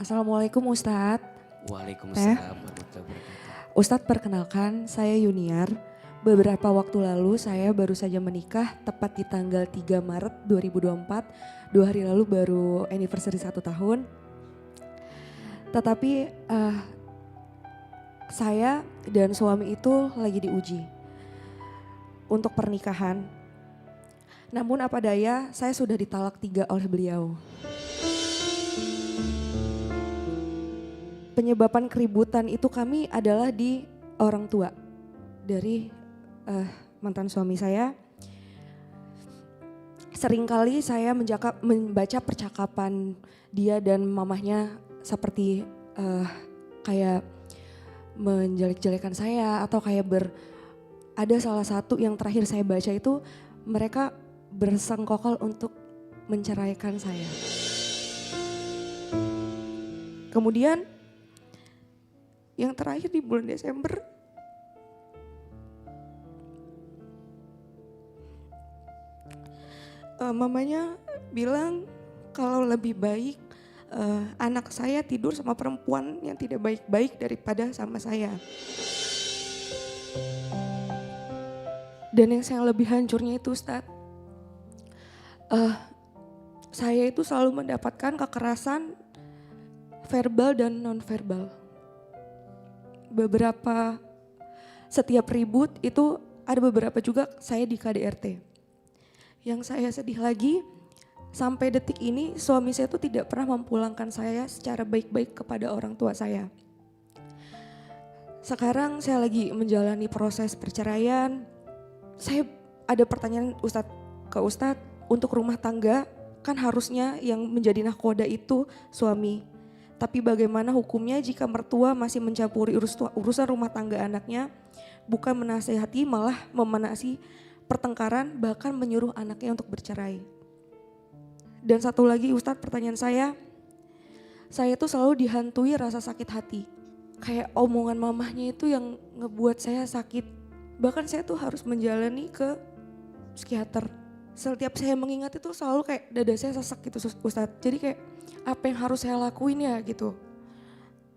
Assalamualaikum Ustadz. Waalaikumsalam warahmatullahi wabarakatuh. Ustadz perkenalkan saya Yuniar. Beberapa waktu lalu saya baru saja menikah tepat di tanggal 3 Maret 2024. 2 hari lalu baru anniversary 1 tahun. Tetapi saya dan suami itu lagi diuji untuk pernikahan. Namun apa daya saya sudah ditalak 3 oleh beliau. Penyebaban keributan itu kami adalah di orang tua dari mantan suami saya. Seringkali saya membaca percakapan dia dan mamahnya seperti kayak menjelek-jelekan saya atau kayak ada salah satu yang terakhir saya baca itu mereka bersengkokol untuk menceraikan saya. Kemudian yang terakhir di bulan Desember mamanya bilang kalau lebih baik anak saya tidur sama perempuan yang tidak baik-baik daripada sama saya. Dan yang saya lebih hancurnya itu Ustadz, saya itu selalu mendapatkan kekerasan verbal dan non-verbal. Setiap ribut itu ada beberapa juga saya di KDRT. Yang saya sedih lagi, sampai detik ini suami saya itu tidak pernah memulangkan saya secara baik-baik kepada orang tua saya. Sekarang saya lagi menjalani proses perceraian. Saya ada pertanyaan ke Ustadz, untuk rumah tangga kan harusnya yang menjadi nahkoda itu suami. Tapi bagaimana hukumnya jika mertua masih mencampuri urusan rumah tangga anaknya, bukan menasehati malah memanasi pertengkaran, bahkan menyuruh anaknya untuk bercerai. Dan satu lagi Ustadz, pertanyaan saya tuh selalu dihantui rasa sakit hati. Kayak omongan mamahnya itu yang ngebuat saya sakit. Bahkan saya tuh harus menjalani ke psikiater. Setiap saya mengingat itu selalu kayak dada saya sesak gitu Ustadz. Jadi kayak apa yang harus saya lakuin ya gitu.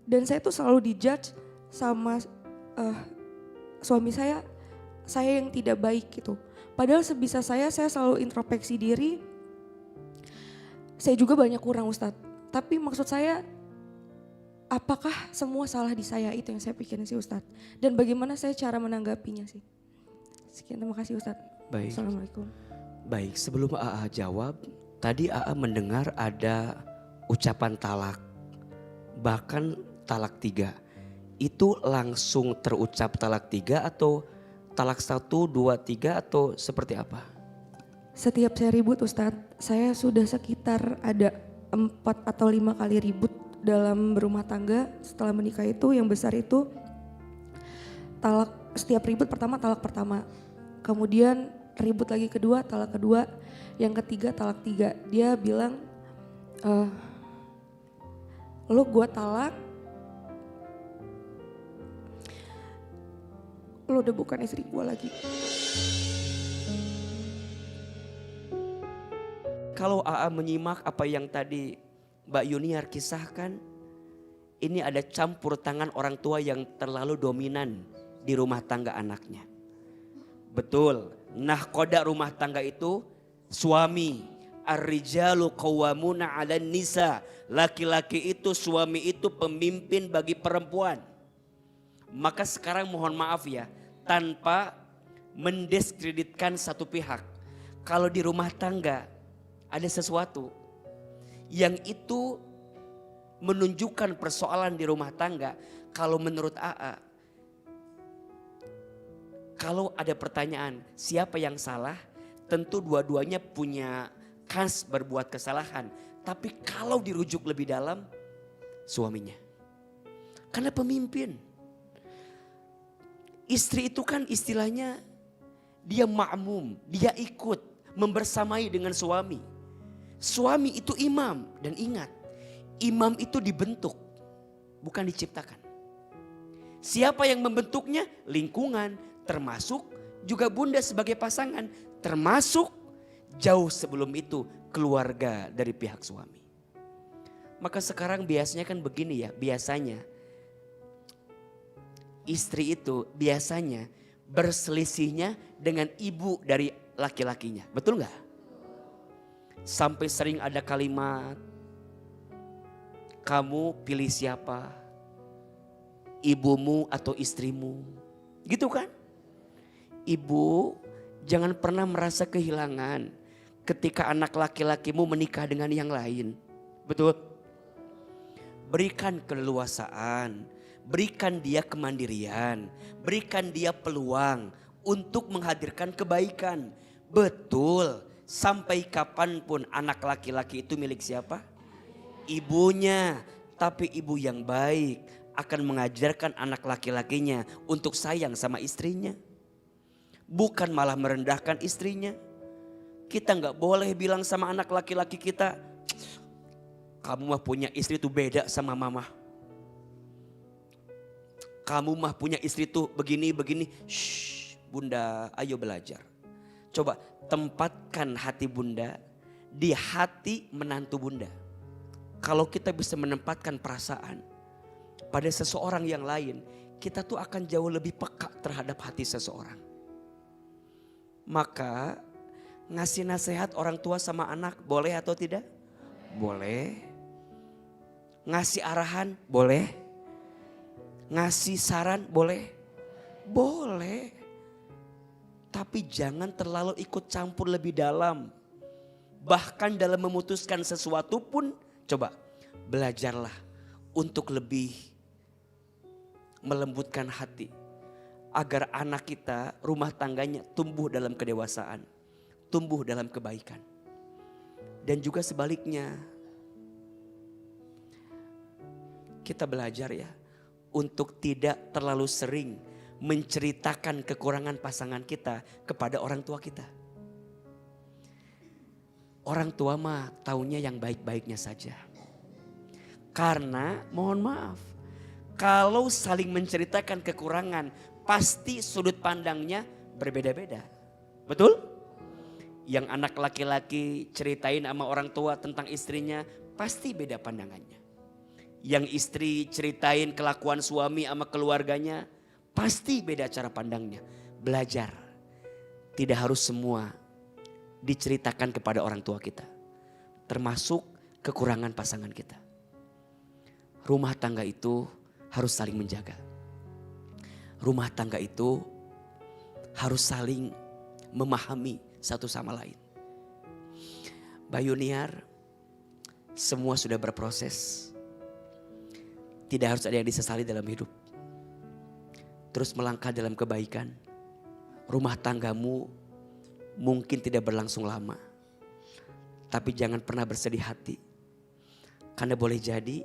Dan saya tuh selalu dijudge sama suami saya yang tidak baik gitu. Padahal sebisa saya selalu introspeksi diri. Saya juga banyak kurang Ustadz. Tapi maksud saya, apakah semua salah di saya, itu yang saya pikirin sih Ustadz. Dan bagaimana saya cara menanggapinya sih. Sekian, terima kasih Ustadz. Baik. Assalamualaikum. Baik, sebelum AA jawab, tadi AA mendengar ada ucapan talak, bahkan talak 3. Itu langsung terucap talak 3 atau talak 1, 2, 3 atau seperti apa? Setiap saya ribut Ustadz, saya sudah sekitar ada 4 atau 5 kali ribut dalam berumah tangga setelah menikah itu. Yang besar itu setiap ribut pertama talak pertama. Kemudian ribut lagi kedua, talak kedua. Yang ketiga talak 3. Dia bilang, lu gua talak, lu udah bukan istri gua lagi. Kalau AA menyimak apa yang tadi Mbak Yuniar kisahkan, ini ada campur tangan orang tua yang terlalu dominan di rumah tangga anaknya. Betul, nahkoda rumah tangga itu suami. Ar-rijalu qawwamuna 'alan nisa. Laki-laki itu, suami itu pemimpin bagi perempuan. Maka sekarang mohon maaf ya, tanpa mendiskreditkan satu pihak. Kalau di rumah tangga ada sesuatu yang itu menunjukkan persoalan di rumah tangga, kalau menurut AA, kalau ada pertanyaan siapa yang salah, tentu dua-duanya punya kans berbuat kesalahan. Tapi kalau dirujuk lebih dalam, suaminya. Karena pemimpin. Istri itu kan istilahnya dia ma'mum, dia ikut membersamai dengan suami. Suami itu imam, dan ingat, imam itu dibentuk, bukan diciptakan. Siapa yang membentuknya? Lingkungan, termasuk juga bunda sebagai pasangan, termasuk jauh sebelum itu keluarga dari pihak suami. Maka sekarang biasanya kan begini ya, biasanya istri itu biasanya berselisihnya dengan ibu dari laki-lakinya. Betul nggak? Sampai sering ada kalimat, kamu pilih siapa? Ibumu atau istrimu? Gitu kan? Ibu jangan pernah merasa kehilangan ketika anak laki-lakimu menikah dengan yang lain. Betul? Berikan keleluasaan, berikan dia kemandirian, berikan dia peluang untuk menghadirkan kebaikan. Betul, sampai kapanpun anak laki-laki itu milik siapa? Ibunya. Tapi ibu yang baik akan mengajarkan anak laki-lakinya untuk sayang sama istrinya. Bukan malah merendahkan istrinya. Kita nggak boleh bilang sama anak laki-laki kita, kamu mah punya istri tuh beda sama mama. Kamu mah punya istri tuh begini-begini. Shh, bunda, ayo belajar. Coba tempatkan hati bunda di hati menantu bunda. Kalau kita bisa menempatkan perasaan pada seseorang yang lain, kita tuh akan jauh lebih peka terhadap hati seseorang. Maka ngasih nasihat orang tua sama anak boleh atau tidak? Boleh. Ngasih arahan boleh. Ngasih saran boleh. Boleh. Tapi jangan terlalu ikut campur lebih dalam. Bahkan dalam memutuskan sesuatu pun coba belajarlah untuk lebih melembutkan hati. Agar anak kita, rumah tangganya tumbuh dalam kedewasaan. Tumbuh dalam kebaikan. Dan juga sebaliknya. Kita belajar ya. Untuk tidak terlalu sering menceritakan kekurangan pasangan kita kepada orang tua kita. Orang tua mah taunya yang baik-baiknya saja. Karena mohon maaf. Kalau saling menceritakan kekurangan, pasti sudut pandangnya berbeda-beda. Betul? Yang anak laki-laki ceritain sama orang tua tentang istrinya, pasti beda pandangannya. Yang istri ceritain kelakuan suami sama keluarganya, pasti beda cara pandangnya. Belajar. Tidak harus semua diceritakan kepada orang tua kita. Termasuk kekurangan pasangan kita. Rumah tangga itu harus saling menjaga. Rumah tangga itu harus saling memahami satu sama lain. Bayuniar, semua sudah berproses. Tidak harus ada yang disesali dalam hidup. Terus melangkah dalam kebaikan. Rumah tanggamu mungkin tidak berlangsung lama. Tapi jangan pernah bersedih hati. Karena boleh jadi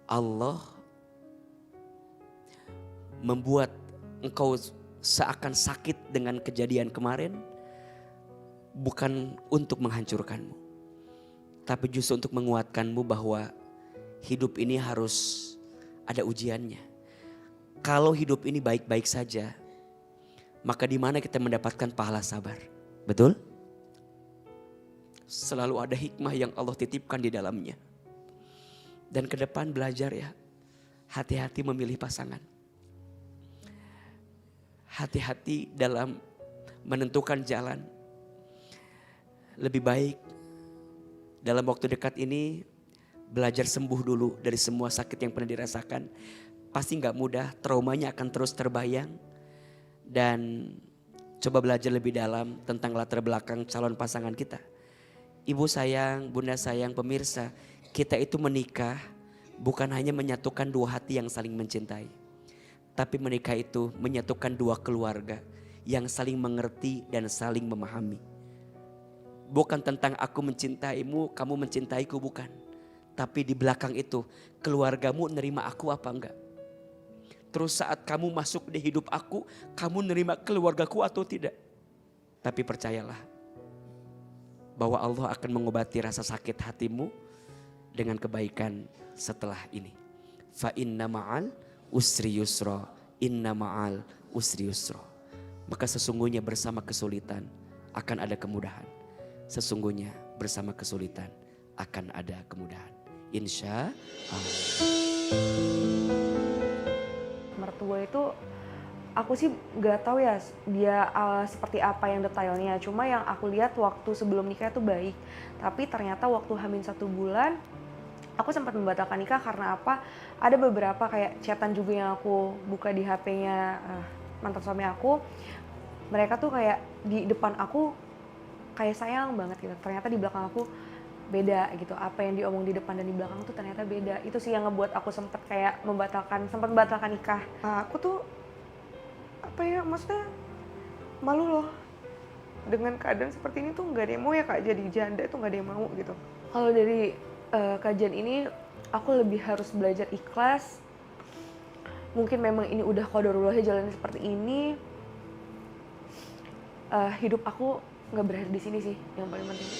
Allah membuat engkau seakan sakit dengan kejadian kemarin. Bukan untuk menghancurkanmu. Tapi justru untuk menguatkanmu bahwa hidup ini harus ada ujiannya. Kalau hidup ini baik-baik saja, maka di mana kita mendapatkan pahala sabar? Betul? Selalu ada hikmah yang Allah titipkan di dalamnya. Dan ke depan belajar ya, hati-hati memilih pasangan. Hati-hati dalam menentukan jalan. Lebih baik dalam waktu dekat ini belajar sembuh dulu dari semua sakit yang pernah dirasakan. Pasti gak mudah, traumanya akan terus terbayang. Dan coba belajar lebih dalam tentang latar belakang calon pasangan kita. Ibu sayang, bunda sayang, pemirsa, kita itu menikah bukan hanya menyatukan dua hati yang saling mencintai. Tapi menikah itu menyatukan dua keluarga yang saling mengerti dan saling memahami. Bukan tentang aku mencintaimu, kamu mencintaiku, bukan. Tapi di belakang itu keluargamu nerima aku apa enggak. Terus saat kamu masuk di hidup aku, kamu nerima keluargaku atau tidak. Tapi percayalah bahwa Allah akan mengobati rasa sakit hatimu dengan kebaikan setelah ini. Fa inna ma'al usri yusra, inna ma'al usri yusra. Maka sesungguhnya bersama kesulitan akan ada kemudahan. Sesungguhnya bersama kesulitan akan ada kemudahan. Insya Allah. Mertua itu aku sih nggak tahu ya dia seperti apa yang detailnya. Cuma yang aku lihat waktu sebelum nikah itu baik. Tapi ternyata waktu hamil 1 bulan aku sempat membatalkan nikah karena apa? Ada beberapa kayak chatan juga yang aku buka di HP-nya mantan suami aku. Mereka tuh kayak di depan aku kayak sayang banget gitu. Ternyata di belakang aku beda gitu. Apa yang diomong di depan dan di belakang tuh ternyata beda. Itu sih yang ngebuat aku sempat membatalkan nikah. Aku tuh apa ya, maksudnya malu loh dengan keadaan seperti ini tuh nggak ada yang mau ya Kak, jadi janda tuh nggak ada yang mau gitu. Kalau dari kajian ini aku lebih harus belajar ikhlas. Mungkin memang ini udah qadarullah jalan seperti ini. Hidup aku nggak berakhir di sini sih yang paling penting.